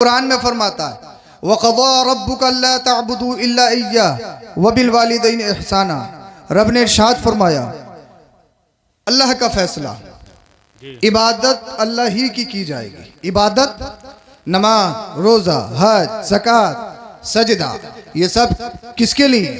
कुरान में फरमाता है वक़ज़ा रब्बुका अल्ला तअबुदू इल्ला इय्याहु व बिल वालिदैनि इहसाना। रब ने इरशाद फरमाया अल्लाह का फैसला, इबादत अल्लाह ही की जाएगी। इबादत, नमाज, रोज़ा, हज, ज़कात, सजदा, ये सब किसके लिए?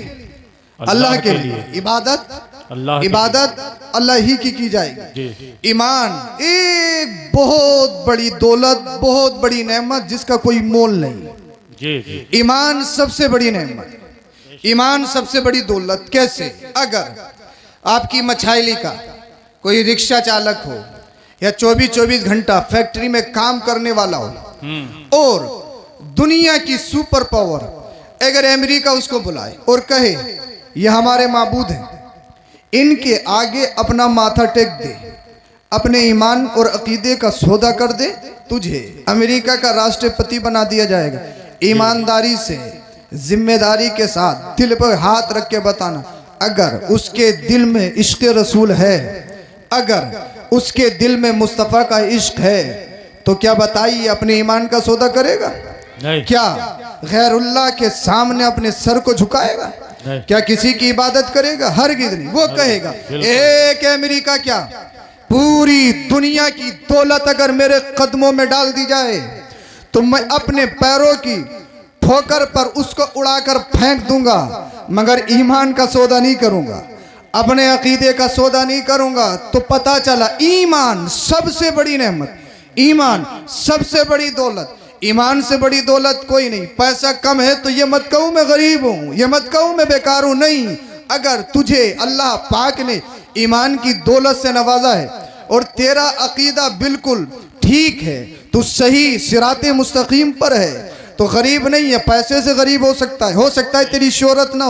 अल्लाह के लिए। इबादत अल्लाह ही की जाएगी। ईमान एक बहुत बड़ी दौलत, बहुत बड़ी नेमत जिसका कोई मोल नहीं। ईमान सबसे बड़ी नेमत, ईमान सबसे बड़ी दौलत। कैसे? अगर आपकी मछाइली का कोई रिक्शा चालक हो या 24-24 घंटा फैक्ट्री में काम करने वाला हो और दुनिया की सुपर पावर अगर अमेरिका उसको बुलाए और कहे ये हमारे माबूद हैं, इनके आगे अपना माथा टेक दे, अपने ईमान और अकीदे का सौदा कर दे, तुझे अमेरिका का राष्ट्रपति बना दिया जाएगा। ईमानदारी से, जिम्मेदारी के साथ दिल पर हाथ रख के बताना, अगर उसके दिल में इश्क रसूल है, अगर उसके दिल में मुस्तफ़ा का इश्क है, तो क्या बताइए अपने ईमान का सौदा करेगा? नहीं। क्या गैरुल्लाह के सामने अपने सर को झुकाएगा? क्या किसी की इबादत करेगा? हरगिज़ नहीं। वो कहेगा एक अमेरिका क्या, पूरी दुनिया की दौलत अगर मेरे कदमों में डाल दी जाए तो मैं अपने पैरों की ठोकर पर उसको उड़ाकर फेंक दूंगा, मगर ईमान का सौदा नहीं करूंगा, अपने अकीदे का सौदा नहीं करूंगा। तो पता चला ईमान सबसे बड़ी नेमत, ईमान सबसे बड़ी दौलत। ईमान से बड़ी दौलत कोई नहीं। पैसा कम है तो ये मत कहूँ मैं गरीब हूँ, ये मत कहूँ मैं बेकार हूँ, नहीं। अगर तुझे अल्लाह पाक ने ईमान की दौलत से नवाजा है और तेरा अकीदा बिल्कुल ठीक है, तू सही सिराते मुस्तकीम पर है, तो गरीब नहीं है। पैसे से गरीब हो सकता है तेरी शोहरत ना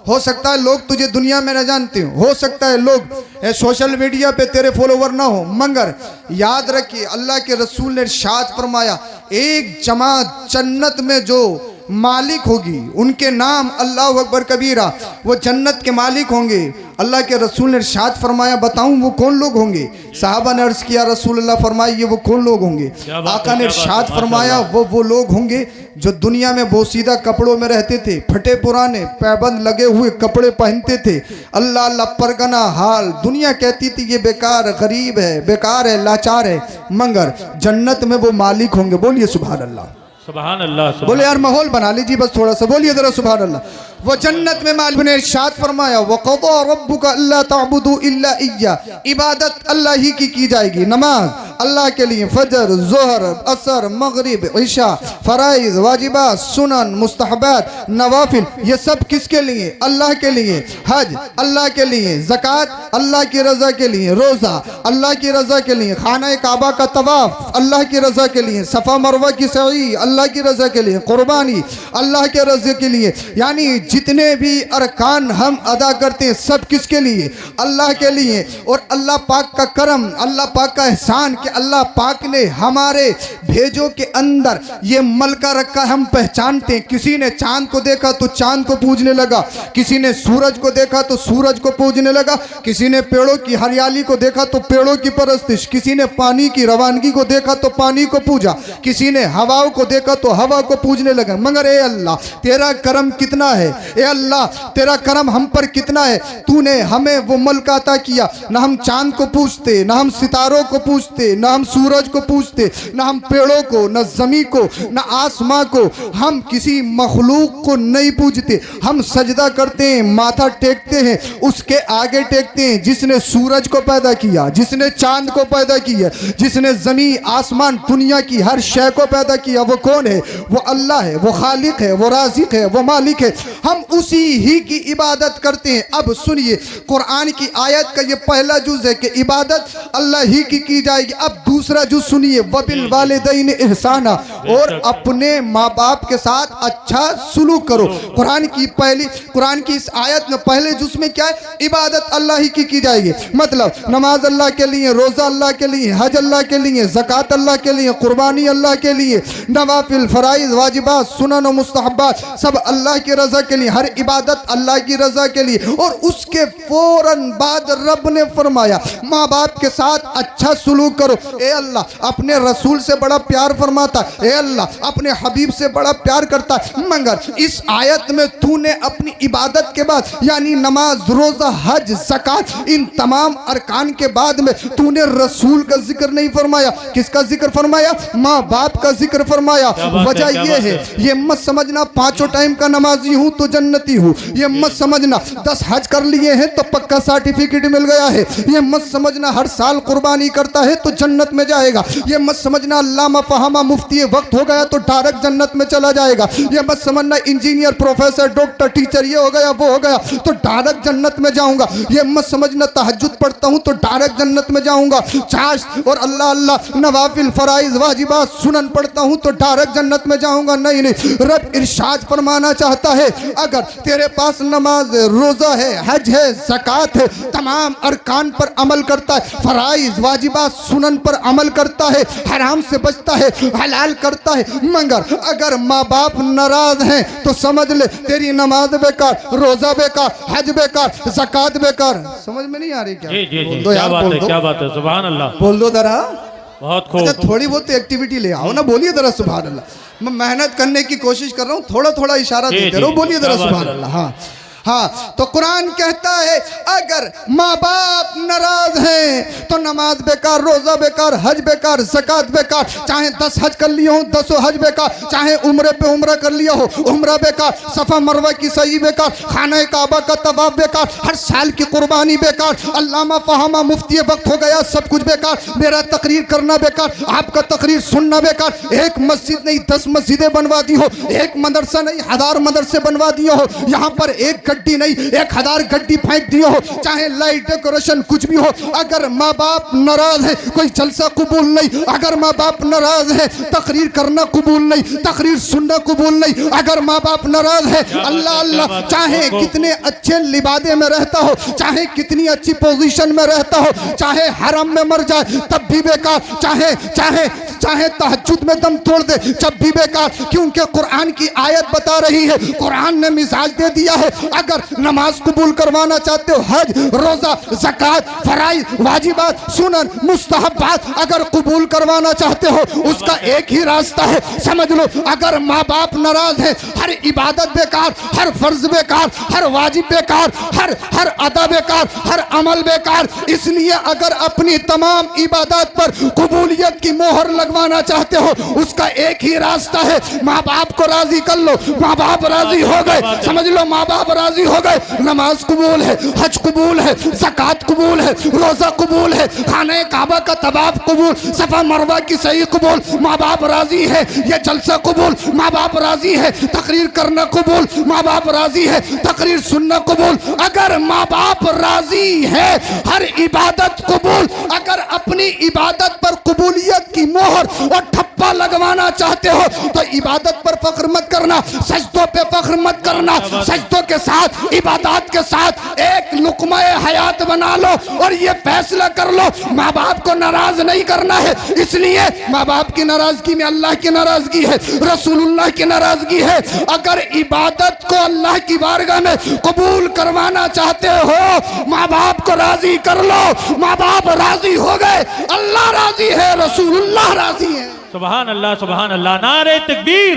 हो सकता है लोग तुझे दुनिया में न जानते हो सकता है लोग सोशल मीडिया पे तेरे फॉलोवर ना हो, मगर याद रखिए अल्लाह के रसूल ने इरशाद फरमाया एक जमात जन्नत में जो मालिक होगी उनके नाम अल्लाह अकबर कबीरा, वो जन्नत के मालिक होंगे। अल्लाह के रसूल ने इरशाद फरमाया बताऊं वो कौन लोग होंगे? साहबा ने अर्ज किया रसूल अल्लाह फरमाइए ये वो कौन लोग होंगे? आका ने इरशाद फरमाया वो लोग होंगे जो दुनिया में बोसीदा कपड़ों में रहते थे, फटे पुराने पैबंद लगे हुए कपड़े पहनते थे, अल्लाह अल्लाह परगना हाल, दुनिया कहती थी ये बेकार गरीब है, बेकार है, लाचार है, मगर जन्नत में वो मालिक होंगे। बोलिए सुभान अल्लाह, सुभान अल्लाह। बोले यार माहौल बना लीजिए बस थोड़ा सा, बोलिए जरा सुभान अल्लाह। वो जन्नत में मालिक ने इरशाद फरमाया वक़ज़ा रब्बुका अल्ला तअबुदू इल्ला इय्याहु, इबादत अल्लाह ही की जाएगी। नमाज अल्लाह के लिए, फजर, ज़ोहर, असर, मगरिब, इशा, फराइज, वाजिबात, सुनन, मुस्तहबात, नवाफिल, ये सब किसके लिए? अल्लाह के लिए। हज अल्लाह के लिए, ज़कात अल्लाह की रज़ा के लिए, रोज़ा अल्लाह की रज़ा के लिए, खाना काबा का तवाफ अल्लाह की रज़ा के लिए, सफ़ा मरवा की सई अल्लाह की रज़ा के लिए, कुर्बानी अल्लाह के रज़ा के लिए। यानी जितने भी अरकान हम अदा करते हैं सब किसके लिए? अल्लाह के लिए। और अल्लाह पाक का करम, अल्लाह पाक का एहसान कि अल्लाह पाक ने हमारे भेजों के अंदर ये मलका रखा, हम पहचानते हैं। किसी ने चांद को देखा तो चांद को पूजने लगा, किसी ने सूरज को देखा तो सूरज को पूजने लगा, किसी ने पेड़ों की हरियाली को देखा तो पेड़ों की परस्तिश, किसी ने पानी की रवानगी को देखा तो पानी को पूजा, किसी ने हवाओं को देखा तो हवा को पूजने लगा। मगर ए अल्लाह तेरा करम कितना है, ए अल्लाह तेरा करम हम पर कितना है। तूने हमें वो मलका अता किया, ना हम चांद को पूजते, ना हम सितारों को पूजते, ना हम सूरज को पूजते, ना हम पेड़ों को, ना जमीन को, ना आसमां को, हम किसी मखलूक को नहीं पूजते। हम सजदा करते हैं, माथा टेकते हैं, उसके आगे टेकते हैं जिसने सूरज को पैदा किया, जिसने चांद को पैदा किया, जिसने जमीन आसमान दुनिया की हर शय को पैदा किया। वो कौन है? वो अल्लाह है, वो खालिक है, वो राज़िक है, वो मालिक है। हम उसी ही की इबादत करते हैं। अब सुनिए कुरान की आयत का ये पहला जुज़ है कि इबादत अल्लाह ही की जाएगी। अब दूसरा जुज़ सुनिए वबिल वालिदैनि इहसाना, और अपने माँ बाप के साथ अच्छा सुलूक करो। कुरान की इस आयत में पहले जुज़ में क्या है? इबादत अल्लाह ही की जाएगी। मतलब नमाज अल्लाह के लिए, रोज़ा अल्लाह के लिए, हज अल्लाह के लिए, ज़कात अल्लाह के लिए, कुर्बानी अल्लाह के लिए, नवाफिल, फराइज, वाजिबात, सुनन और मुस्तहबात सब अल्लाह की रज़ा के लिए, हर इबादत अल्लाह की रजा के लिए। और उसके फौरन बाद रब ने फरमाया माँ बाप के साथ अच्छा सुलूक करो। ए अल्लाह अपने रसूल से बड़ा प्यार फरमाता है, ए अल्लाह अपने हबीब से बड़ा प्यार करता है, मगर इस आयत में तूने अपनी इबादत के बाद यानी नमाज, रोजा, हज, ज़कात, इन तमाम अरकान के बाद में तूने रसूल का जिक्र नहीं फरमाया। किसका जिक्र फरमाया? माँ बाप का जिक्र फरमाया। वजह यह है, ये मत समझना पांचों टाइम का नमाजी हूँ तो जन्नती हूँ, ये मत समझना 10 हज कर लिए हैं तो पक्का सर्टिफिकेट मिल गया है, ये मत समझना हर साल कुर्बानी करता है तो जन्नत में जाएगा, ये मत समझना अल्लामा फहामा मुफ्ती वक्त हो गया तो डायरेक्ट जन्नत में चला जाएगा, ये मत समझना इंजीनियर, प्रोफेसर, डॉक्टर, टीचर ये हो गया वो हो गया तो डायरेक्ट जन्नत में जाऊंगा, ये मत समझना तहज्जुद पढ़ता हूँ तो डायरेक्ट जन्नत में जाऊंगा, चाश और अल्लाह अल्लाह नवाफिल, फराइज, वाजिबात, सुनन पढ़ता हूँ तो डायरेक्ट जन्नत में जाऊंगा। नहीं नहीं, रब इरशाद फरमाना चाहता है अगर तेरे पास नमाज, रोजा है, हज है, ज़कात है, तमाम अरकान पर अमल करता है, फराइज, वाजिबात, सुनन पर अमल करता है, हराम से बचता है, हलाल करता है, मगर अगर माँ बाप नाराज हैं तो समझ ले तेरी नमाज बेकार, रोजा बेकार, हज बेकार, ज़कात बेकार। समझ में नहीं आ रही क्या? जी जी जी, बोल दो क्या यार, बात बोल है, दो, क्या बात है, सुभान अल्लाह, बोल दो जरा। बहुत खूब। अच्छा थोड़ी बहुत एक्टिविटी ले आओ ना, बोलिए जरा सुभान अल्लाह। मैं मेहनत करने की कोशिश कर रहा हूँ, थोड़ा थोड़ा इशारा देते रहो, बोलिए जरा सुभान अल्लाह। हाँ हाँ, तो कुरान कहता है अगर माँ बाप नाराज हैं तो नमाज बेकार, रोजा बेकार, हज बेकार, ज़कात बेकार, चाहे 10 हज कर लिए हो 10 हज बेकार, चाहे उम्रे पे उम्रा कर लिया हो उम्रा बेकार, सफ़ा मरवा की सही बेकार, खाना काबा का तवाफ बेकार, हर साल की कुर्बानी बेकार, अल्लामा फहामा मुफ्ती वक्त हो गया सब कुछ बेकार, मेरा तकरीर करना बेकार, आपका तकरीर सुनना बेकार, एक मस्जिद नहीं 10 मस्जिदें बनवा दी हो, एक मदरसा नहीं 1000 मदरसे बनवा दिए हो, यहाँ पर एक गड्डी नहीं 1000 गड्डी फेंक दिए हो, चाहे लाइट डेकोरेशन कुछ भी हो, अगर माँ बाप नाराज है कोई जलसा कबूल नहीं, अगर माँ बाप नाराज है तकरीर करना कबूल नहीं, तकरीर सुनना कबूल नहीं, अगर माँ बाप नाराज है अल्लाह अल्लाह चाहे कितने अच्छे लिबादे में रहता हो, चाहे कितनी अच्छी पोजीशन में रहता हो, चाहे हरम में मर जाए तब भी बेकार, चाहे चाहे चाहे तहज्जुद में दम तोड़ दे जब भी बेकार, क्योंकि कुरान की आयत बता रही है, कुरान ने मिजाज दे दिया है अगर नमाज कबूल करवाना चाहते हो, हज, रोजा, ज़कात, फराइज, वाजिबात, सुनन, मुस्तहब्बात अगर कबूल करवाना चाहते हो उसका एक ही रास्ता है, समझ लो अगर माँ बाप नाराज है हर इबादत बेकार, हर फर्ज बेकार, हर वाजिब बेकार, हर अदा बेकार, हर अमल बेकार। इसलिए अगर अपनी तमाम इबादत पर कबूलियत की मोहर लगवाना चाहते हो उसका एक ही रास्ता है, माँ बाप को राजी कर लो, माँ बाप राजी हो गए, समझ लो माँ बाप राजी हो गए, नमाज कबूल है, हज कबूल है, ज़कात कबूल है, रोजा कबूल है, खाने काबा का तवाफ कबूल, सफा मरवा की सही कबूल, माँ बाप राजी है, ये जलसा कबूल, माँ बाप राजी है, तकरीर करना कबूल, माँ बाप राजी है, तकरीर सुनना कबूल। अगर माँ बाप राजी है हर इबादत कबूल, अगर अपनी इबादत पर कबूलियत की मोहर और ठप्पा लगवाना चाहते हो तो इबादत पर फख्र मत करना, सजदों पे फख्र मत करना, सजदों के साथ इबादत के साथ एक लुक़्मा हयात बना लो और ये फैसला कर लो माँ बाप को नाराज नहीं करना है। इसलिए माँ बाप की नाराजगी में अल्लाह की नाराजगी है, रसूलुल्लाह की नाराजगी है। अगर इबादत को अल्लाह की बारगाह में कबूल करवाना चाहते हो माँ बाप को राजी कर लो, माँ बाप राजी हो गए, अल्लाह राजी है, रसूलुल्लाह राजी है। सुभान अल्लाह, सुभान अल्लाह। नारे तकबीर,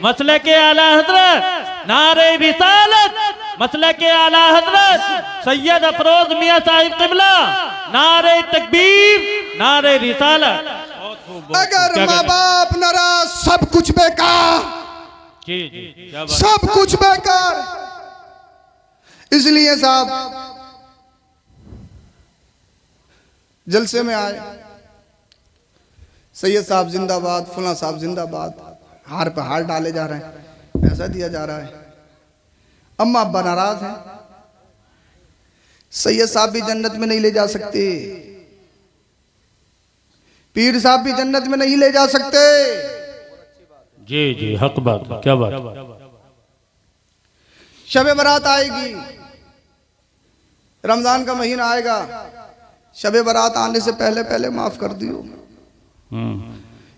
मसले के आला हजरत, नारे रिसालत, मसले के आला हजरत सैयद अफरोज मियां साहिब किबला, नारे तकबीर, नारे रिसालत। अगर माँ बाप नाराज सब कुछ बेकार, जी जी, क्या बात। सब कुछ बेकार। इसलिए साहब जलसे में आए, सैयद साहब जिंदाबाद, फुला साहब जिंदाबाद, हार पे हार डाले जा रहे हैं, पैसा दिया जा रहा है, अम्मा अब्बा नाराज हैं, सैयद साहब भी जन्नत में नहीं ले जा सकते, पीर साहब भी जन्नत में नहीं ले जा सकते। जी जी, हक बात, क्या बात। शब बारात आएगी, रमजान का महीना आएगा, शब बारात आने से पहले पहले माफ कर दियो,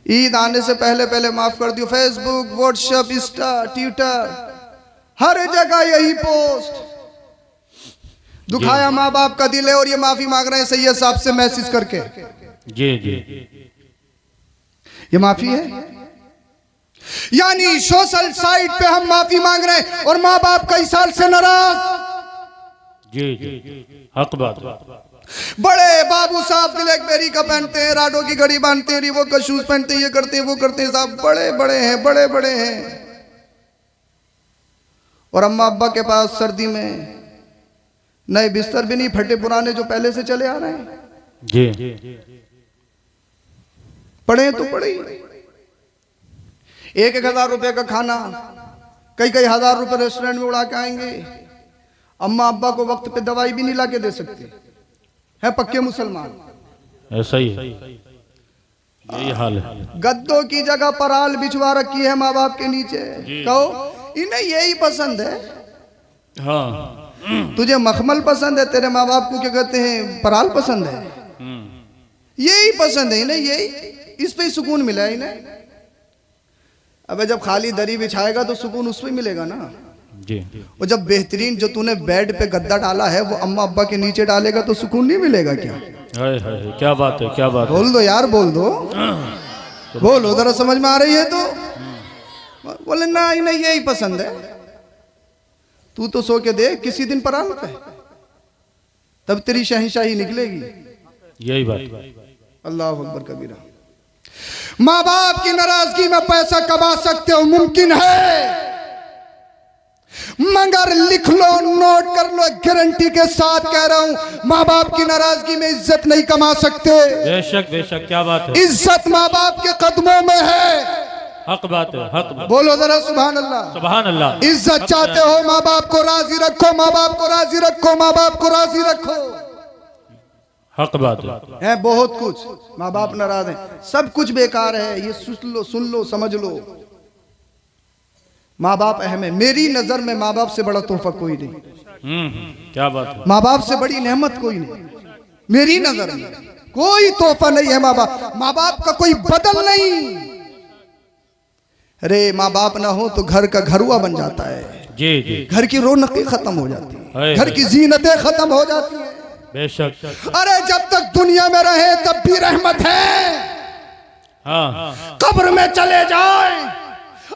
ईद आने से पहले पहले माफ कर दियो, फेसबुक, व्हाट्सएप, इंस्टा, ट्विटर हर जगह यही पोस्ट। दुखाया माँ बाप का दिल है और ये माफी मांग रहे हैं सैयद साहब से मैसेज करके। जी जी ये माफी है, यानी सोशल साइट पे हम माफी मांग रहे हैं और माँ बाप कई साल से नाराज। जी जी हक बात। बड़े बाबू साहब ब्लैकबेरी का पहनते हैं, राडो की घड़ी बांधते हैं, रिबॉक का शूज पहनते हैं, ये करते हैं वो करते हैं, साहब बड़े बड़े हैं, बड़े बड़े हैं। और अम्मा अब्बा के पास सर्दी में नए बिस्तर भी नहीं, फटे पुराने जो पहले से चले आ रहे हैं। जी पढ़े तो पढ़े, 1,000 रुपए का खाना कई कई हजार रुपए रेस्टोरेंट में उड़ा के आएंगे। अम्मा अब्बा को वक्त पे दवाई भी नहीं ला के दे सकते, है पक्के मुसलमान। ऐसा ही है, यही हाल है। गद्दों की जगह पराल बिछवा रखी है माँ बाप के नीचे। कहो इन्हें यही पसंद है। हाँ तुझे मखमल पसंद है, तेरे माँ बाप को क्या कहते हैं पराल पसंद है। यही पसंद है इन्हें, यही इस पे सुकून मिला है इन्हें। अबे जब खाली दरी बिछाएगा तो सुकून उस पे मिलेगा ना। जी और जब बेहतरीन जो तूने बेड पे गद्दा डाला है वो अम्मा अब्बा के नीचे डालेगा तो सुकून नहीं मिलेगा क्या? हाय हाय क्या बात है, क्या बात है। बोल दो यार, बोल दो, बोलो जरा, समझ में आ रही है तो? बोले ना इन्हें यही पसंद है। तू तो सो के देख किसी दिन पराल पे, तब तेरी शहंशाही निकलेगी। यही बात। अल्लाह अकबर कबीरा। माँ बाप की नाराजगी में पैसा कमा सकते हो, मुमकिन है, मगर लिख लो, नोट कर लो, गारंटी के साथ कह रहा हूं, माँ बाप की नाराजगी में इज्जत नहीं कमा सकते। बेशक बेशक, क्या बात है। इज्जत माँ बाप के कदमों में है। हक बात है, हक बात। बोलो जरा सुभान अल्लाह, सुभान अल्लाह। इज्जत चाहते हो, माँ बाप को राजी रखो, माँ बाप को राजी रखो, माँ बाप को राजी रखो। हक बात है। बहुत कुछ माँ बाप नाराज हैं, सब कुछ बेकार है, ये सुन लो समझ लो। माँ बाप अहम है। मेरी नजर में माँ बाप से बड़ा तोहफा कोई नहीं। क्या बात है। माँ बाप से बड़ी नेमत कोई नहीं। मेरी नजर में कोई तोहफा नहीं है माँ बाप। माँ बाप का कोई बदल नहीं। अरे माँ बाप ना हो तो घर का घरुआ बन जाता है। जी जी। घर की रौनकें खत्म हो जाती है, है, घर की जीनतें खत्म हो जाती है। बेशक। अरे जब तक दुनिया में रहे तब भी रहमत है। हाँ। कब्र में चले जाए,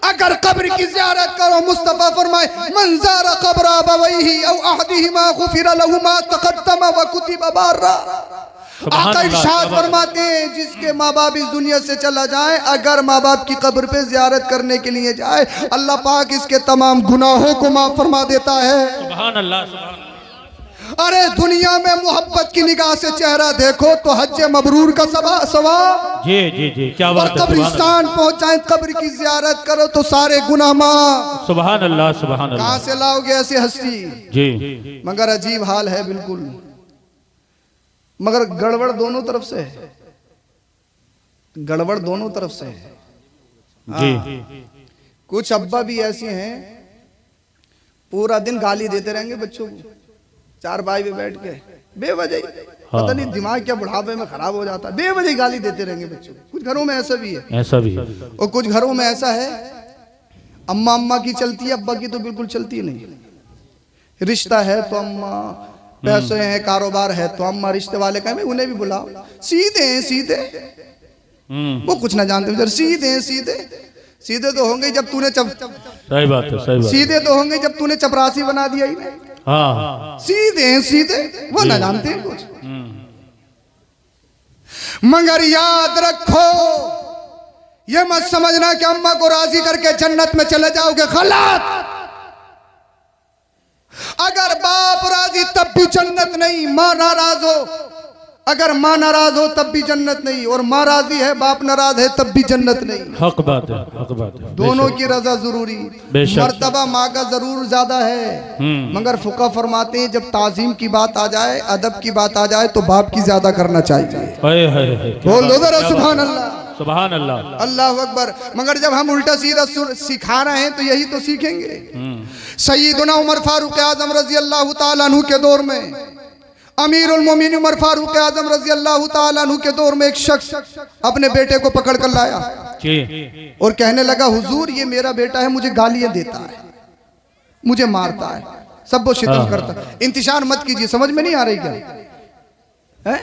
अगर कब्र की ज़ियारत करो, मुस्तफा फरमाए मन ज़ारा क़ब्र अबवैहि औ अहदिहिमा गुफ़िरा लहु मा तक़द्दम व कुतिबा बार्रा। आका इरशाद फरमाते हैं जिसके माँ बाप इस दुनिया से चला जाए, अगर माँ बाप की कब्र पे ज़ियारत करने के लिए जाए, अल्लाह पाक इसके तमाम गुनाहों को माफ फरमा देता है। सुभान अल्लाह, सुभान अल्लाह। अरे दुनिया में मोहब्बत की निगाह से चेहरा देखो तो हज मबरूर का सवाब। जी जी जी, क्या बात है। कब्रिस्तान पहुंचाए, कब्र की जियारत करो तो सारे गुनाह माफ। सुभान अल्लाह, सुभान अल्लाह। कहां से लाओगे ऐसी हस्ती? जी। मगर अजीब हाल है बिल्कुल, मगर गड़बड़ दोनों तरफ से है, गड़बड़ दोनों तरफ से है। जी। कुछ अब्बा भी ऐसे हैं पूरा दिन गाली देते रहेंगे बच्चों को, चार भाई में बैठ के बेवजह। पता नहीं दिमाग क्या बुढ़ापे में खराब हो जाता है, बेवजह गाली देते रहेंगे बच्चों को। कुछ घरों में ऐसा भी है, ऐसा भी है। और कुछ घरों में ऐसा है अम्मा अम्मा की चलती है, अब्बा की तो बिल्कुल चलती नहीं। रिश्ता है तो अम्मा, पैसे हैं, कारोबार है तो अम्मा, रिश्ते वाले कहें उन्हें भी बुलाओ। सीधे हैं सीधे, वो कुछ ना जानते, सीधे हैं सीधे। सीधे तो होंगे जब तूने सही बात है, सही बात। सीधे तो होंगे जब तूने चपरासी बना दिया ही नहीं। हाँ। सीधे हैं सीधे, वो ना जानते हैं कुछ। मगर याद रखो, ये मत समझना कि अम्मा को राजी करके जन्नत में चले जाओगे, गलत। अगर बाप राजी तब भी जन्नत नहीं, माँ नाराज हो, अगर माँ नाराज हो तब भी जन्नत नहीं, और माँ राजी है बाप नाराज है तब भी जन्नत नहीं। हक बात है, हक बात है। दोनों की रजा जरूरी। मर्तबा माँ का जरूर ज्यादा है, मगर फुका फरमाते हैं जब ताजीम की बात आ जाए, अदब की बात आ जाए तो बाप की ज्यादा करना चाहिए। बोलो जरा सुभान अल्लाह, सुभान अल्लाह, अल्लाह अकबर। मगर जब हम उल्टा सीधा सिखा रहे हैं तो यही तो सीखेंगे। सैयदना उमर फारूक आजम रजी अल्लाह ताला अन्हु के दौर में, अमीरुल मोमिनीन उमर फारूक आजम रजी अल्लाह ताला अन्हु के दौर में एक शख्स अपने बेटे को पकड़ कर लाया और कहने लगा हुजूर ये मेरा बेटा है, मुझे गालियां देता है। मुझे मारता है, सब वो शितम करता है। इंतशार मत कीजिए, समझ में नहीं आ रही क्या है?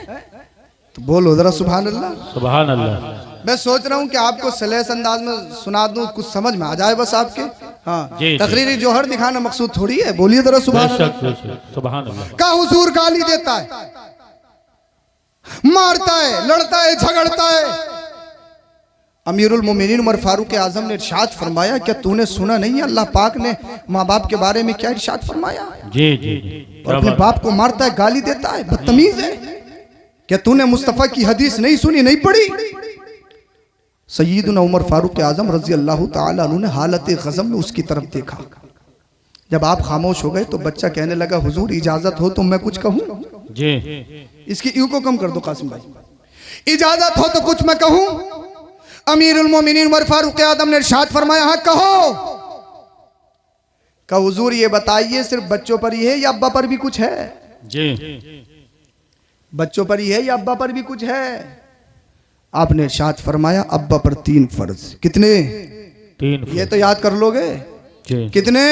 तो बोलो जरा सुभान अल्लाह। सुभान अल्लाह। मैं सोच रहा हूँ कि आपको सलेस अंदाज में सुना दूं, कुछ समझ में आ जाए बस आपके। हाँ, जी, जी। तकरीरी जोहर दिखाना मकसूद थोड़ी है। बोलिए जरा सुभान अल्लाह। बेशक, सुभान अल्लाह। का हुजूर गाली देता है, मारता है, लड़ता है, झगड़ता है। अमीरुल मोमिनीन उमर फारूक आजम ने इरशाद फरमाया, क्या तूने सुना नहीं अल्लाह पाक ने माँ बाप के बारे में क्या इरशाद फरमाया? जी जी जी। और अपने बाप को मारता है, गाली देता है, बदतमीज है। क्या तूने मुस्तफा की हदीस नहीं सुनी, नहीं पढ़ी? सय्यदुना उमर फारूक आजम रजी अल्लाह ताला अन्हु ने हालत गज़ब में उसकी तरफ देखा। जब आप खामोश हो गए तो बच्चा कहने लगा, हुजूर इजाजत हो तो मैं कुछ कहूं? जी। इसकी यू को कम कर दो कासिम भाई, इजाजत हो तो कुछ मैं कहूं? अमीरुल मोमिनीन उमर फारूक आजम ने इरशाद फरमाया, हाँ कहो। का हुजूर ये बताइए सिर्फ बच्चों पर ही है या अब्बा पर भी कुछ है? जी। बच्चों पर ही है या अब्बा पर भी कुछ है? आपने इरशाद फरमाया, अब्बा पर 3 फर्ज। कितने? 3। ये तो याद कर लोगे। जी। कितने?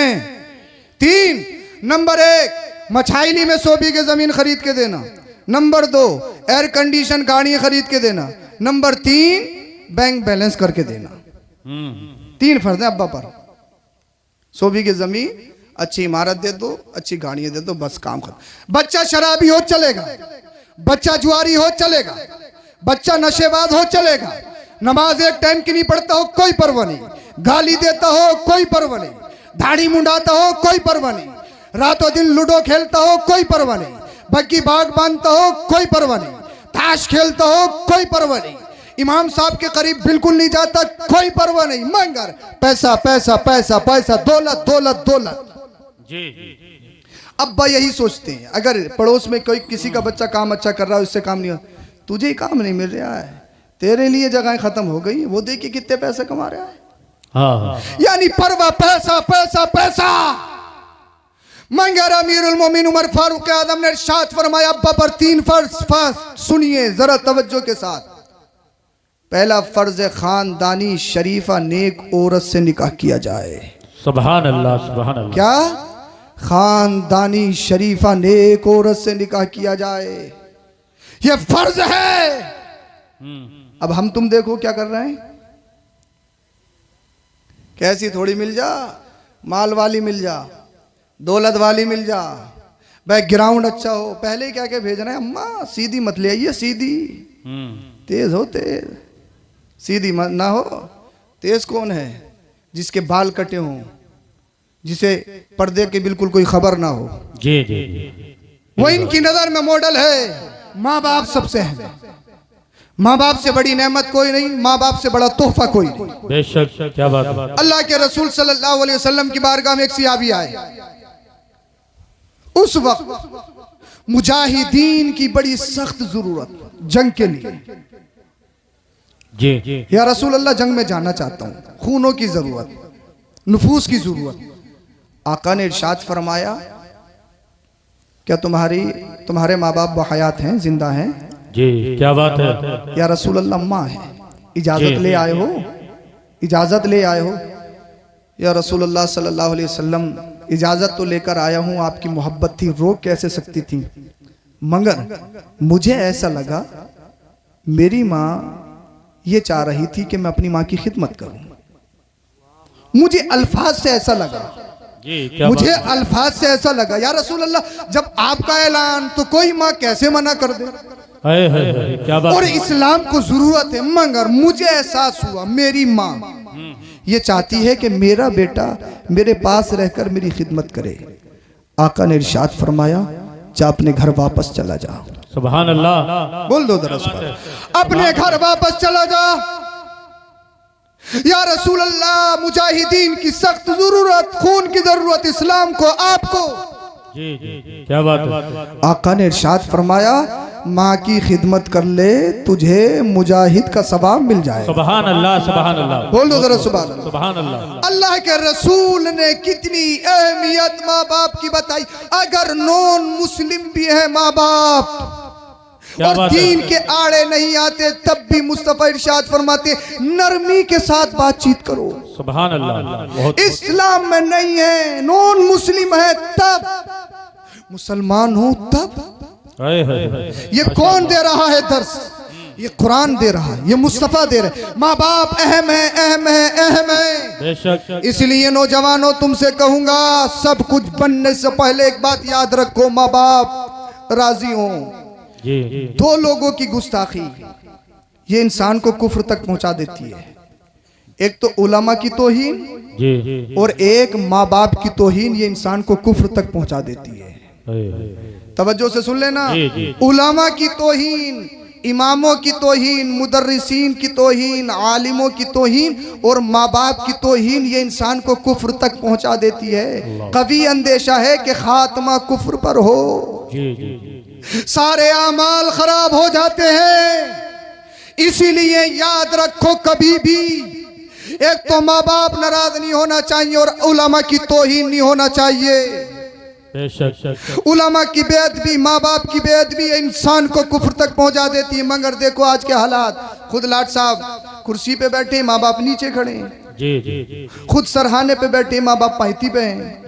3। नंबर 1, मछाइली में 100 बीघे जमीन खरीद के देना। नंबर 2, एयर कंडीशन गाड़ी खरीद के देना। नंबर 3, बैंक बैलेंस करके देना। 3 फर्ज है अब्बा पर। 100 बीघे जमीन, अच्छी इमारत दे दो, अच्छी गाड़ियां दे दो, बस काम खत्म। बच्चा शराबी हो चलेगा, बच्चा जुआरी हो चलेगा, बच्चा नशेबाज हो चलेगा, नमाज एक टाइम की नहीं पढ़ता हो कोई परवाह नहीं, गाली देता हो कोई परवाह नहीं, दाढ़ी मुंडाता हो कोई परवाह नहीं, रातों दिन लूडो खेलता हो कोई परवाह नहीं, बग्गी बाग बांधता हो कोई परवाह नहीं, ताश खेलता हो कोई परवाह नहीं, इमाम साहब के करीब बिल्कुल नहीं जाता कोई परवाह नहीं, मगर पैसा पैसा पैसा पैसा, दौलत दौलत दौलत। जी। अब्बा यही सोचते हैं, अगर पड़ोस में कोई किसी का बच्चा काम अच्छा कर रहा है, उससे काम नहीं हो, तुझे ही काम नहीं मिल रहा है, तेरे लिए जगहें खत्म हो गई, वो देखिए कितने पैसे कमा रहा है। हाँ। यानी परवा पैसा पैसा पैसा। मगर अमीरुल मोमिनीन उमर फारूक आजम ने इरशाद फरमाया, अब्बा पर 3 फर्ज। सुनिए जरा तवज्जो के साथ। पहला फर्ज है, खानदानी शरीफा नेक औरत से निकाह किया जाए। सुभान अल्लाह, सुभान अल्लाह। क्या? खानदानी शरीफा नेक औरत से निकाह किया जाए, ये फर्ज है। अब हम तुम देखो क्या कर रहे हैं, कैसी थोड़ी मिल जा, माल वाली मिल जा, दौलत वाली मिल जा, बैकग्राउंड अच्छा हो, पहले क्या क्या भेज रहे हैं, अम्मा सीधी मत ले आइए, सीधी। तेज हो तेज, सीधी मत ना हो। तेज कौन है? जिसके बाल कटे हों, जिसे पर्दे की बिल्कुल कोई खबर ना हो। जी जी। वो इनकी नजर में मॉडल है। माँ बाप सबसे है, माँ बाप से बड़ी नेमत कोई नहीं, माँ बाप से बड़ा तोहफा कोई नहीं। बेशक, क्या बात है। अल्लाह के रसूल सल्लल्लाहु अलैहि वसल्लम की बारगाह में एक सहाबी आए। उस वक्त मुजाहिदीन की बड़ी सख्त जरूरत जंग के लिए। जी। या रसूल अल्लाह, जंग में जाना चाहता हूँ, खूनों की जरूरत, नुफूस की जरूरत। आका ने इरशाद फरमाया, क्या तुम्हारे माँ बाप बहयात हैं, जिंदा हैं? जी, क्या बात है। या रसूल अल्लाह, माँ है। इजाजत ले आए हो? इजाजत ले आए हो? या रसूल अल्लाह सल्लल्लाहु अलैहि वसल्लम, इजाजत तो लेकर आया हूँ, आपकी मोहब्बत थी, रोक कैसे सकती थी, मगर मुझे ऐसा लगा मेरी माँ ये चाह रही थी कि मैं अपनी माँ की खिदमत करूं। मुझे अल्फाज से ऐसा लगा, मुझे अल्फाज से ऐसा लगा, या रसूल अल्लाह, जब आपका ऐलान तो कोई माँ कैसे मना कर दे। क्या बात। और इस्लाम को जरूरत है, मगर मुझे एहसास हुआ मेरी माँ ये चाहती है कि मेरा बेटा मेरे पास रहकर मेरी खिदमत करे। आका ने इरशाद फरमाया, जा अपने घर वापस चला जा। सुभान अल्लाह। बोल दो दरअसल, अपने घर वापस चला जा। या रसूल अल्लाह, मुजाहिदीन की सख्त जरूरत, खून की जरूरत इस्लाम को, आपको। जी जी, क्या बात है। आका ने इरशाद फरमाया, माँ की खिदमत कर ले, तुझे मुजाहिद का सवाब मिल जाए। सुभान अल्लाह, सुभान अल्लाह। बोल दो जरा सुभान अल्लाह। सुभान अल्लाह। अल्लाह के रसूल ने कितनी अहमियत माँ बाप की बताई। अगर नॉन मुस्लिम भी है माँ बाप और दीन के आड़े नहीं आते, तब भी मुस्तफा इरशाद फरमाते, नरमी के साथ बातचीत करो। सुभान अल्लाह, बहुत इस्लाम में नहीं है, नॉन मुस्लिम है तब, मुसलमान हो तब। हाय हाय हाय। ये कौन दे रहा है दर्स? ये कुरान दे रहा है, ये मुस्तफा दे रहे हैं। माँ बाप अहम है, अहम है, अहम है। बेशक। इसलिए नौजवानों तुमसे कहूंगा, सब कुछ बनने से पहले एक बात याद रखो, माँ बाप राजी हो। जी। दो लोगों की गुस्ताखी ये इंसान को कुफ्र तक पहुंचा देती है। एक तो उलमा की तौहीन जी, और एक माँ बाप की तौहीन, ये इंसान को कुफ्र तक पहुंचा देती है। तवज्जो से सुन लेना। जी, जी। उलमा की तौहीन, इमामों की तौहीन, मुदर्रिसीन की तौहीन, आलिमों की तौहीन और माँ बाप की तौहीन, ये इंसान को कुफ्र तक पहुंचा देती है। कभी अंदेशा है कि खात्मा कुफ्र पर हो, जी, जी। सारे आमाल खराब हो जाते हैं। इसीलिए याद रखो, कभी भी एक तो माँ बाप नाराज नहीं होना चाहिए और उलमा की तौहीन नहीं होना चाहिए। बेशक। उलमा की बेअदबी, माँ बाप की बेअदबी इंसान को कुफ्र तक पहुंचा देती है। मगर देखो आज के हालात, खुद लाट साहब कुर्सी पे बैठे, माँ बाप नीचे खड़े हैं। जी, जी। खुद सरहाने पे बैठे, माँ बाप पायती पे हैं।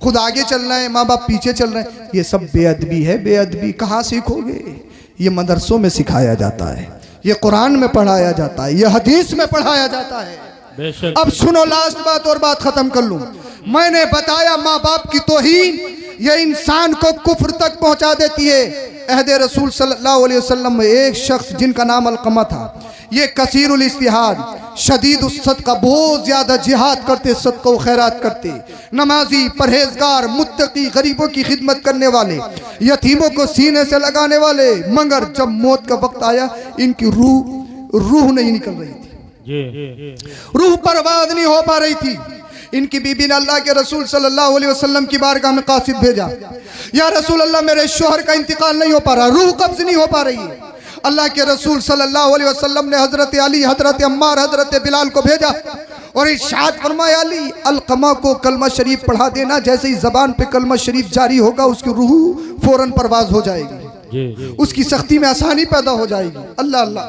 खुद आगे चल रहे हैं, माँ बाप पीछे चल रहे हैं। ये सब बेअदबी है। बेअदबी कहाँ सीखोगे? ये मदरसों में सिखाया जाता है, ये कुरान में पढ़ाया जाता है, ये हदीस में पढ़ाया जाता है। बेशक। अब सुनो, लास्ट बात और बात खत्म कर लूं। मैंने बताया माँ बाप की तौहीन ये इंसान को कुफ्र तक पहुंचा देती है। अहदे रसूल सल्लल्लाहु अलैहि वसल्लम में एक शख्स जिनका नाम अलकमा था, ये कसीरुल इस्तिहाद, शदीद सदका, बहुत ज्यादा जिहाद करते, सदका व खैरात करते, नमाजी, परहेजगार, मुत्तकी, गरीबों की खिदमत करने वाले, यतीमों को सीने से लगाने वाले। मगर जब मौत का वक्त आया, इनकी रूह नहीं निकल रही थी, जी। रूह परवाज नहीं हो पा रही थी। इनकी बीबी ने अल्लाह के रसूल सल्लल्लाहु अलैहि वसल्लम की बारगाह में कासिद भेजा, या रसूल अल्लाह मेरे शोहर का इंतकाल नहीं हो पा रहा, रूह कब्ज नहीं हो पा रही है। अल्लाह के रसूल सल्लल्लाहु अलैहि वसल्लम ने हजरत अली, हजरत अम्मार, हजरत बिलाल को भेजा और इरशाद फरमाया, अली अलकमा को कलमा शरीफ पढ़ा देना, जैसे ही जबान पे कलमा शरीफ जारी होगा उसकी रूह फौरन परवाज हो जाएगी, जी। उसकी सख्ती में आसानी पैदा हो जाएगी। अल्लाह अल्लाह।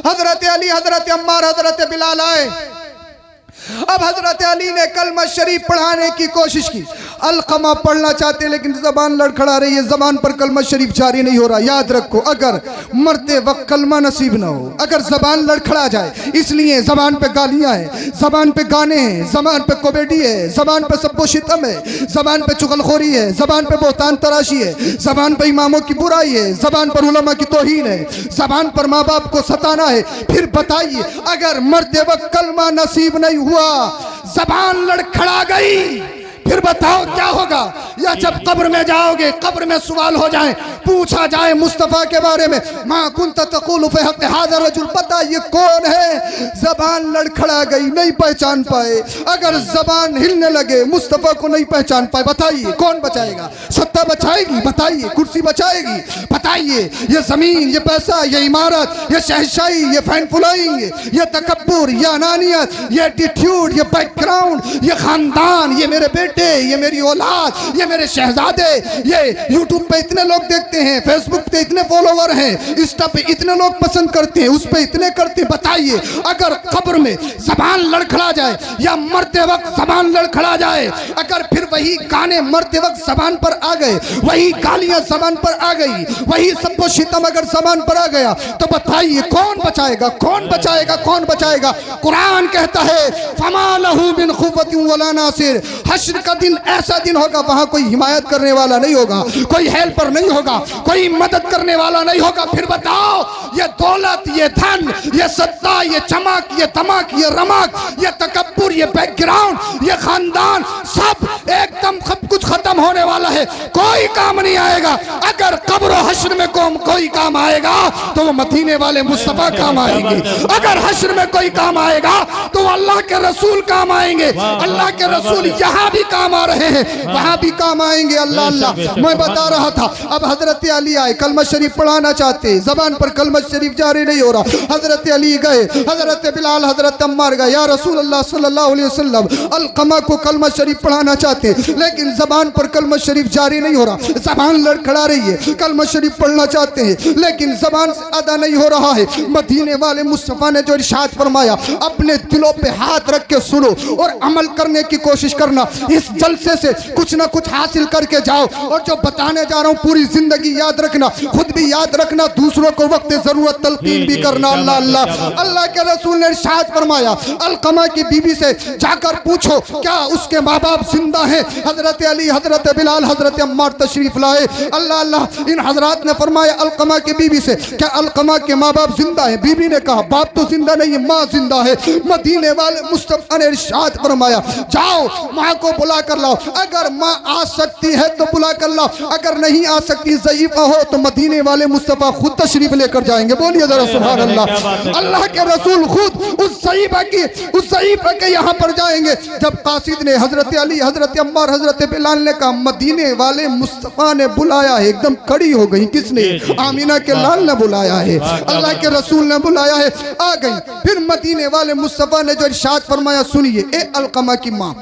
हजरत अली, हजरत अम्मार, हजरत बिलाल आए। अब हजरत अली ने कलमा शरीफ पढ़ाने की कोशिश की। अलकमा पढ़ना चाहते लेकिन जबान लड़खड़ा रही है, जबान पर कलमा शरीफ जारी नहीं हो रहा। याद रखो, अगर मरते वक्त कलमा नसीब ना हो, अगर जबान लड़खड़ा जाए, इसलिए जबान पे गालियां हैं, जबान पे गाने हैं, जबान पे कॉमेडी है, जबान पे सब्बो शितम है, जबान पे चुगलखोरी है, जबान पे बोहतान तराशी है, जबान पे इमामों की बुराई है, जबान पर उलमा की तौहीन है, जबान पर माँ बाप को सताना है। फिर बताइए, अगर मरते वक्त कलमा नसीब नहीं हुआ, जबान लड़खड़ा गई, फिर बताओ क्या होगा? या जब कब्र में जाओगे, कब्र में सवाल हो जाए, पूछा जाए मुस्तफ़ा के बारे में, माँ कुंत तक़ूलु फ़ी हक़्क़ि हाज़ा रजुल, पता ये कौन है? जबान लड़खड़ा गई, नहीं पहचान पाए। अगर जबान हिलने लगे, मुस्तफ़ा को नहीं पहचान पाए, बताइए कौन बचाएगा? सत्ता बचाएगी? बताइए कुर्सी बचाएगी? बताइए ये जमीन, ये पैसा, ये इमारत, ये शहंशाही, ये फैन फॉलोइंग, ये तकब्बुर, ये अनानियत, ये एटीट्यूड, ये बैकग्राउंड, ये खानदान, ये मेरे बेटे, ये मेरी औलाद, ये मेरे शहजादे, ये यूट्यूब पे इतने लोग देखते हैं, फेसबुक पे इतने फॉलोवर हैं, इंस्टा पे इतने लोग पसंद करते हैं, उस पे इतने करते हैं। बताइए, अगर कब्र में जबान लड़खड़ा जाए या मरते वक्त जबान लड़खड़ा जाए, अगर फिर वही गाने मरते वक्त जबान पर आ गए, वही गालियां जबान पर आ गई, वही सबको शितम अगर जबान पर आ गया, तो बताइए कौन बचाएगा? कौन बचाएगा? कौन बचाएगा? कुरान कहता है, फमा लहू मिन क़ुव्वतिन वला नासिर, हश्र का दिन ऐसा दिन होगा, वहां कोई हिमायत करने वाला नहीं होगा, कोई हेल्पर नहीं होगा, कोई मदद करने वाला नहीं होगा। फिर बताओ, ये दौलत, ये धन, ये सत्ता, ये चमक, ये तमक, ये रमक, ये तकब्बुर, ये बैकग्राउंड, ये खानदान, सब एकदम सब कुछ खत्म होने वाला है, कोई काम नहीं आएगा। अगर कब्र हश्र में कोई काम आएगा तो वो मदीने वाले मुस्तफा काम आएंगे। अगर हश्र में कोई काम आएगा तो अल्लाह के रसूल काम आएंगे। अल्लाह के रसूल यहाँ भी काम आ रहे हैं, वहां भी काम आएंगे। अल्लाह अल्लाह। मैं बता रहा था, अब हजरत अली आए, कलमा शरीफ पढ़ाना चाहते, जबान पर कलमा शरीफ जारी नहीं हो रहा। हजरत अली गए, हजरत बिलाल, हजरत अम्मार गए, या रसूल अल्लाह सल्लल्लाहु अलैहि वसल्लम, अलकमा को कलमा शरीफ पढ़ाना चाहते, लेकिन जबान पर कलमा शरीफ जारी नहीं हो रहा, जबान लड़खड़ा रही है, कलमा शरीफ पढ़ना चाहते हैं लेकिन जबान से अदा नहीं हो रहा है। मदीने वाले मुस्तफ़ा ने जो इरशाद फरमाया, अपने दिलों पे हाथ रख के सुनो और अमल करने की कोशिश करना। इस जलसे से कुछ ना कुछ हासिल करके जाओ, और जो बताने जा रहा हूँ पूरी जिंदगी याद रखना, खुद भी याद रखना, दूसरों को वक्त जरूरत तलकीन भी करना। अल्लाह अल्लाह अल्लाह के रसूल ने इरशाद फरमाया, अलकमा की बीबी से जाकर पूछो क्या उसके माँ बाप जिंदा हैं। हजरत अली, हजरत बिलाल, हजरत अम्मार तशरीफ लाए। अल्लाह अल्लाह इन हजरात ने फरमाया अलकमा की बीबी से, क्या अलकमा के माँ बाप जिंदा है? बीबी ने कहा बाप तो जिंदा नहीं है, माँ जिंदा है। मदीने वाले मुस्तफा ने इरशाद फरमाया, जाओ माँ को बुला कर लाओ, अगर माँ आ सकती है तो बुला कर लाओ, अगर नहीं आ सकती, ज़ईफ़ा हो तो मदीने वाले मुस्तफा खुद तशरीफ लेकर जाएंगे। बोलिए जरा सुभान अल्लाह। अल्लाह के रसूल खुद उस ज़ईफ़ा के यहाँ पर जाएंगे। जब कासिद ने हजरत अली, हजरत अम्मार, हजरत बिलाल ने कहा मदीने वाले मुस्तफा ने बुलाया है, एकदम खड़ी हो गई। किसने? आमीना के लाल ने बुलाया है, अल्लाह के रसूल ने बुलाया है, आ गई। फिर मदीने वाले मुस्तफा ने जो इरशाद फरमाया, सुनिए ए अलकमा की माँ,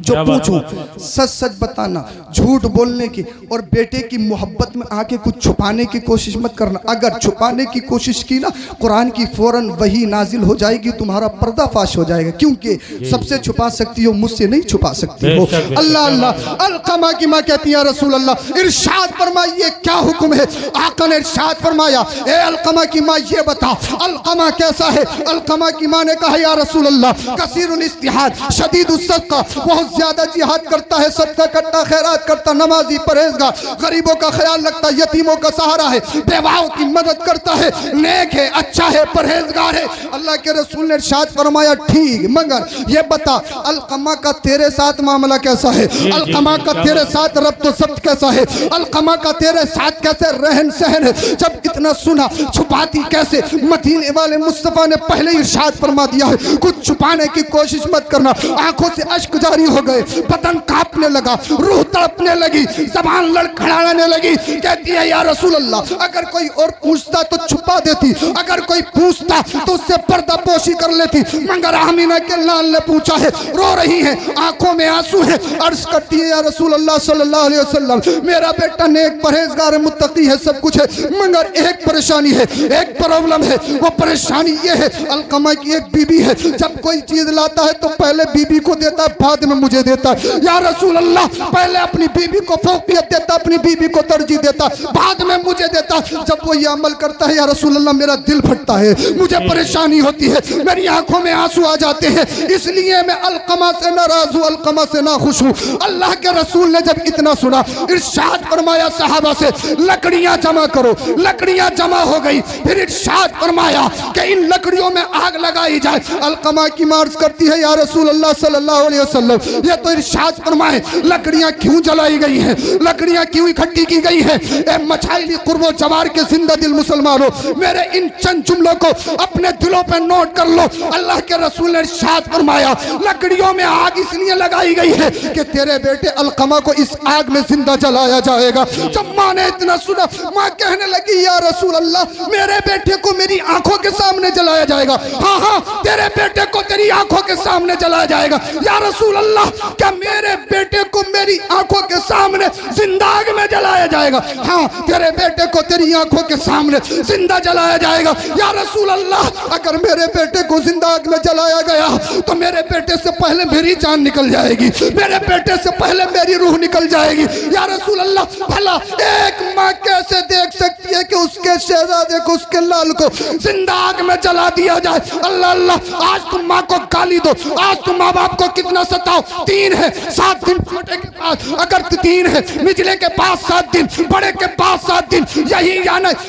जो पूछूं सच सच बताना, झूठ बोलने की और बेटे की मोहब्बत में आके कुछ छुपाने की कोशिश मत करना। अगर छुपाने की कोशिश की ना, कुरान की फौरन वही नाजिल हो जाएगी, तुम्हारा पर्दाफाश हो जाएगा, क्योंकि सबसे छुपा सकती हो, मुझसे नहीं छुपा सकती हो। अल्लाह अल्लाह। अलकमा की माँ कहती है रसूल अल्लाह इरशाद फरमाइए क्या हुक्म है? आका ने इरशाद फरमाया, ए अलकमा की माँ ये बता अलकमा कैसा है? अलकमा की माँ ने कहा, या रसूल अल्लाह कसीरुल इस्तिहाद शदीदुस सदका, बहुत ज्यादा जिहाद करता है, सदका करता, खैरात करता, नमाजी, परहेजगार, गरीबों का ख्याल रखता, यतीमों का सहारा है, बेवाओं की मदद करता है, नेक है, अच्छा है, परहेजगार है। अल्लाह के रसूल ने इरशाद फरमाया ठीक, मगर ये बता अलकमा का तेरे साथ मामला कैसा है? अलकमा का तेरे साथ रब्त सब्त कैसा है? अलकमा का तेरे साथ कैसे रहन सहन है? जब इतना सुना, छुपाती कैसे? मदीने वाले मुस्तफा ने पहले ही इरशाद फरमा दिया है, कुछ छुपाने की कोशिश मत करना। आंखों से अश्क जारी हो गए, बदन कांपने लगा, रूह तड़पने लगी, जबान लड़खड़ाने लगी। कहती है या रसूल अल्लाह अगर कोई और पूछता तो छुपा देती, अगर कोई पूछता तो उससे पर्दापोशी कर लेती, मगर आमीना के लाल ने पूछा है, रो रही है, आंखों में आंसू है, अर्ज करती है या रसूल अल्लाह सल्लल्लाहु अलैहि वसल्लम मेरा बेटा नेक, परहेजगार, मुत्तकी है, सब कुछ है, मगर एक परेशानी है, एक प्रॉब्लम है। वो परेशानी ये है, अलकमा की एक बीबी है, जब कोई चीज लाता है तो पहले बीबी को देता है, बाद में मुझे देता है। या रसूल अल्लाह पहले अपनी बीबी को फौकियत देता, अपनी बीबी को तरजीह देता, बाद में मुझे देता। जब वो ये अमल करता है या रसूल अल्लाह मेरा दिल फटता है, मुझे परेशानी होती है, मेरी आंखों में आंसू आ जाते हैं, इसलिए मैं अलकमा से नाराज हूँ, अलकमा से ना खुश हूँ। अल्लाह के रसूल ने जब इतना सुना, इरशाद फरमाया सहाबा से लकड़ियां जमा करो। लकड़ियां जमा हो गई, फिर इरशाद फरमाया कि इन लकड़ियों में आग लगाई जाए। अलकमा की मार्च करती है या रसूल अल्लाह सल्लल्लाहु अलैहि वसल्लम ये तो इरशाद फरमाए लकड़ियां क्यों जलाई गई हैं, लकड़ियां क्यों इकट्ठी की गई हैं? ए मछाइली कुर्बो जवार के जिंदा दिल मुसलमानों, मेरे इन चंद जुमलों को अपने दिलों पे नोट कर लो। अल्लाह के रसूल ने इरशाद फरमाया लकड़ियों में आग इसलिए लगाई गई है कि तेरे बेटे अलकमा को इस आग में जिंदा जलाया जाएगा। जब माँ ने इतना सुना, माँ कहने लगी या रसूल अल्लाह मेरे बेटे को मेरी आंखों के सामने जलाया जाएगा। हाँ हाँ तेरे बेटे को तेरी आंखों के सामने जलाया जाएगा। या रसूल अल्लाह क्या मेरे बेटे को मेरी आंखों के सामने जिंदा आग में जलाया जाएगा? हाँ तेरे बेटे को तेरी आंखों के सामने जिंदा जलाया जाएगा। या रसूल अल्लाह अगर मेरे बेटे को जिंदा आग में जलाया गया तो मेरे बेटे से पहले मेरी जान निकल जाएगी, मेरे बेटे से पहले मेरी रूह निकल जाएगी। या रसूल अल्लाह भला एक माँ कैसे देख सकती है कि उसके शहजादे को, उसके लाल को जिंदा आग में जला दिया जाए? अल्लाह अल्लाह आज तुम माँ को गाली दो, आज तुम माँ बाप को कितना सताओ, 3 है 7 दिन, छोटे के पास अगर 3 है, निचले के पास 7 दिन, बड़े के पास 7 दिन, यही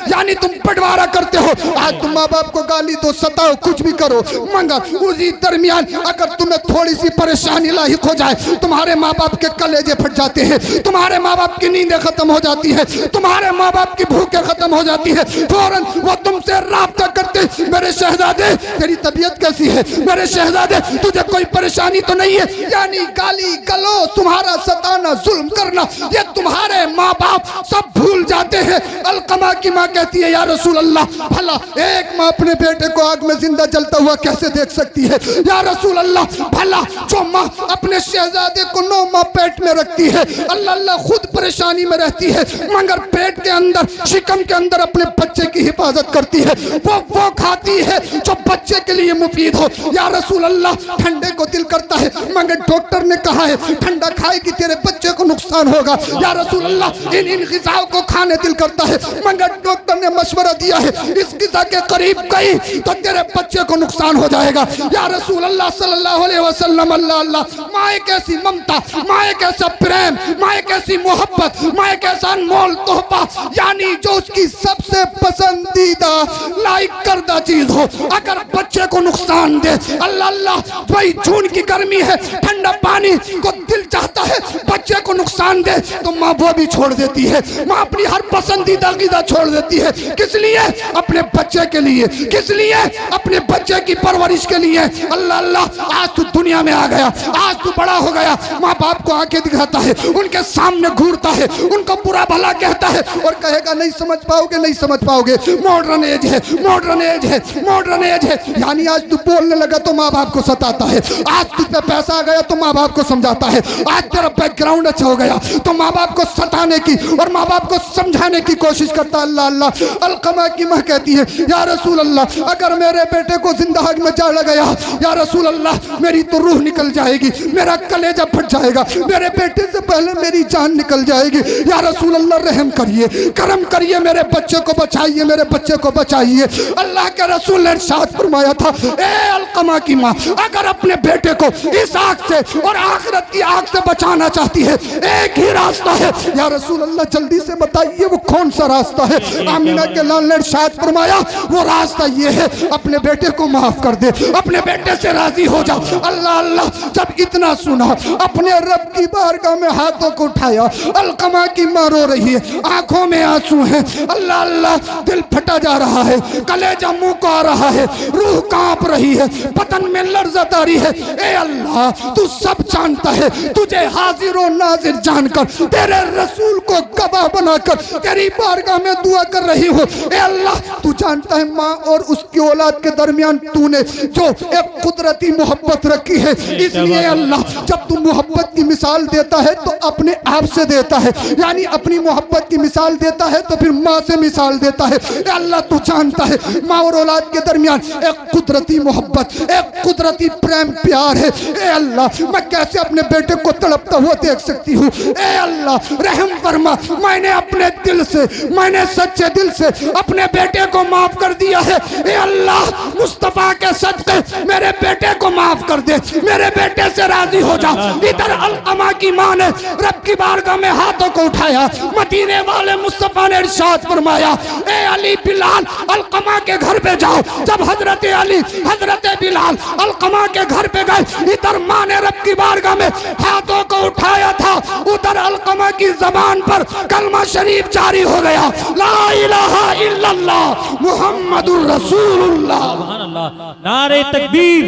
यानी तुम बंटवारा करते हो। आज तुम माँ बाप को गाली दो, सताओ, कुछ भी करो, मगर उसी दरमियान अगर तुम्हें थोड़ी सी परेशानी लाहिक हो जाए, तुम्हारे माँ बाप के कलेजे फट जाते हैं, तुम्हारे माँ बाप की नींदें खत्म हो जाती है, तुम्हारे माँ बाप की भूखें खत्म हो जाती है, फौरन वो तुमसे राब्ता करते, मेरे शहजादे तेरी तबीयत कैसी है, मेरे शहजादे तुझे कोई परेशानी तो नहीं है? यानी यानी गाली गलौज, तुम्हारा सताना, जुल्म करना, ये तुम्हारे माँ बाप सब भूल जाते हैं। अलकमा की माँ कहती है या रसूल अल्लाह, भला एक माँ अपने बेटे को आग में जिंदा जलता हुआ कैसे देख सकती है? या रसूल अल्लाह, भला जो माँ अपने शहजादे को 9 माह पेट में रखती है, अल्लाह अल्लाह खुद परेशानी में रहती है, मगर पेट के अंदर, शिकम के अंदर अपने बच्चे की हिफाजत करती है, वो खाती है जो बच्चे के लिए मुफीद हो। या रसूल अल्लाह, ठंडे को दिल करता है, मगर डॉक्टर ने कहा है ठंडा खाएगी तेरे बच्चे को नुकसान होगा। या रसूल अल्लाह, इन ग़िज़ाओं को खाने दिल करता है, मगर डॉक्टर ने मशवरा दिया है इस ग़िज़ा के करीब गई तो तेरे बच्चे को नुकसान हो जाएगा। या रसूल अल्लाह सल्लल्लाहु अलैहि वसल्लम, अल्लाह अल्लाह, माँ एक ऐसी ममता, माँ एक ऐसा प्रेम, माँ एक ऐसी मोहब्बत, माँ एक ऐसा अनमोल तोहफा, यानी जो उसकी सबसे पसंदीदा लाइक करदा चीज हो, अगर बच्चे को नुकसान दे, अल्लाह अल्लाह, वही जून की गर्मी है, ठंडा पानी को दिल चाहता है, बच्चे को नुकसान दे तो माँ वो भी छोड़ देती है। माँ अपनी हर पसंदीदा ग़िज़ा छोड़ देती है, किस लिए? अपने बच्चे के लिए। किस लिए? अपने बच्चे की परवरिश के लिए। अल्लाह अल्लाह, आज तू दुनिया में आ गया, आज तू बड़ा हो गया, माँ बाप को आंखें दिखाता है, उनके सामने घूरता है, उनको बुरा भला कहता है और कहेगा नहीं समझ पाओगे, नहीं समझ पाओगे, मॉडर्न एज है, मॉडर्न एज है, मॉडर्न एज है। यानी आज तू बोलने लगा तो माँ बाप को सताता है, आज तुझ पे पैसा आ गया तो माँ बाप को समझाता है, आज तेरा बैकग्राउंड अच्छा हो गया तो माँ बाप को सताने की और माँ बाप को समझाने की कोशिश करता है। अल्लाह अल्लाह, अलकमा की माँ कहती है या रसूल अल्लाह, अगर मेरे बेटे को जिंदा आग में डाला गया, या रसूल अल्लाह, मेरी तो रूह निकल जाएगी, मेरा कलेजा फट जाएगा, मेरे बेटे से पहले मेरी जान निकल जाएगी। या रसूल अल्लाह, रहम करिए, करम करिए, मेरे बच्चे को बचाइए, मेरे बच्चे को बचाइए। अल्लाह के रसूल ने इरशाद फरमाया था, ए अलकमा की माँ, अगर अपने बेटे को इस आग से और आखिरत की आग से बचाना चाहती है, एक ही रास्ता है। या रसूल अल्लाह, जल्दी से बताइए वो कौन सा रास्ता है? आमिना के लाल ने इरशाद फरमाया, वो रास्ता ये है, अपने बेटे को माफ कर दे, अपने बेटे से राजी हो जा। अल्लाह अल्लाह, जब इतना सुना, अपने रब की बारगाह में हाथों को उठाया। अलकमा की माँ रो रही है, आंखों में आंसू हैं। अल्लाह अल्लाह, दिल फटा जा रहा है, कलेजा मुंह को आ रहा है, रूह कांप रही है, बदन में लर्ज़त आ रही है। ए अल्लाह, तू सब जानता है, तुझे हाजिर और नाजिर जानकर, तेरे रसूल को गवाह बनाकर तेरी बारगाह में दुआ कर रही हो। ए अल्लाह, तू जानता है माँ और उसकी औलाद के दरमियान तूने जो एक कुदरती मोहब्बत रखी है, इसलिए अल्लाह, जब तू मोहब्बत की मिसाल देता है तो अपने आप से देता है, यानी अपनी मोहब्बत की मिसाल देता है तो फिर माँ से मिसाल देता है। ए अल्लाह, तू जानता है माँ और औलाद के दरमियान एक कुदरती मोहब्बत, एक कुदरती प्रेम प्यार है। ए अल्लाह, मैं कैसे अपने बेटे को तड़पता हुआ देख सकती हूँ? ए अल्लाह, रहम फरमा, मैंने अपने दिल से, मैंने सच्चे दिल से अपने बेटे को माफ कर दिया है। ए अल्लाह, मुस्तफा के सदके मेरे बेटे को माफ कर दे, मेरे बेटे से राजी हो जा। इधर अलकमा की माँ ने रब की बारगाह में हाथों को उठाया, मदीने वाले मुस्तफा ने इरशाद फरमाया, ए अली बिलाल, अलकमा के घर पे जाओ। जब हजरत अली, हजरत बिलाल अलकमा के घर पे गए, इधर माँ ने रब की बारगाह में हाथों को उठाया था, उधर अलकमा की जबान पर कलमा शरीफ जारी हो गया, ला इलाहा इल्लल्लाह मुहम्मदुर रसूलुल्लाह। सुभान अल्लाह, नारे तकबीर,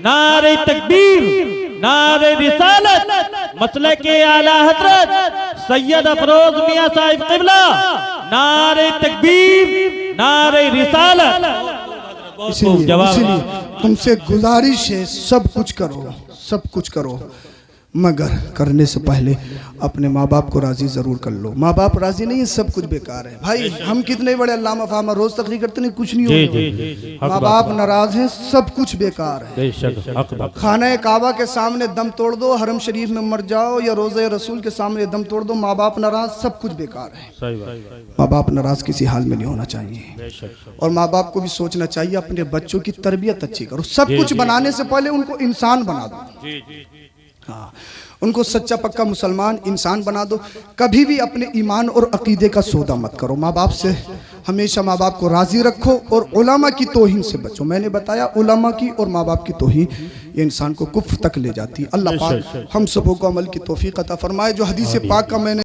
नारे तकबीर, नारे रिसालत, मसले के आला हजरत सैयद अफरोज मियां साहिब क़िबला, नारे तकबीर, नारे रिसालत। इसीलिए तुमसे गुजारिश है, सब कुछ करो, सब कुछ करो, मगर करने से पहले अपने माँ बाप को राजी जरूर कर लो। माँ बाप राजी नहीं है, सब कुछ बेकार है। भाई हम कितने बड़े अल्लामा फामा रोज तकरीर करते नहीं, कुछ नहीं होगा। माँ बाप नाराज हैं, सब कुछ बेकार है। खाना काबा के सामने दम तोड़ दो, हरम शरीफ में मर जाओ, या रोज़े रसूल के सामने दम तोड़ दो, माँ बाप नाराज, सब कुछ बेकार है। माँ बाप नाराज किसी हाल में नहीं होना चाहिए, और माँ बाप को भी सोचना चाहिए अपने बच्चों की तरबियत अच्छी करो। सब कुछ बनाने से पहले उनको इंसान बना दो। हाँ, उनको सच्चा पक्का मुसलमान इंसान बना दो। कभी भी अपने ईमान और अकीदे का सौदा मत करो। माँ बाप से हमेशा माँ बाप को राज़ी रखो और उलमा की तौहीन से बचो। मैंने बताया उलमा की और माँ बाप की तौहीन ये इंसान को कुफ्र तक ले जाती है। अल्लाह पाक हम सबों को अमल की तौफीक अता फरमाए। जो हदीस पाक का मैंने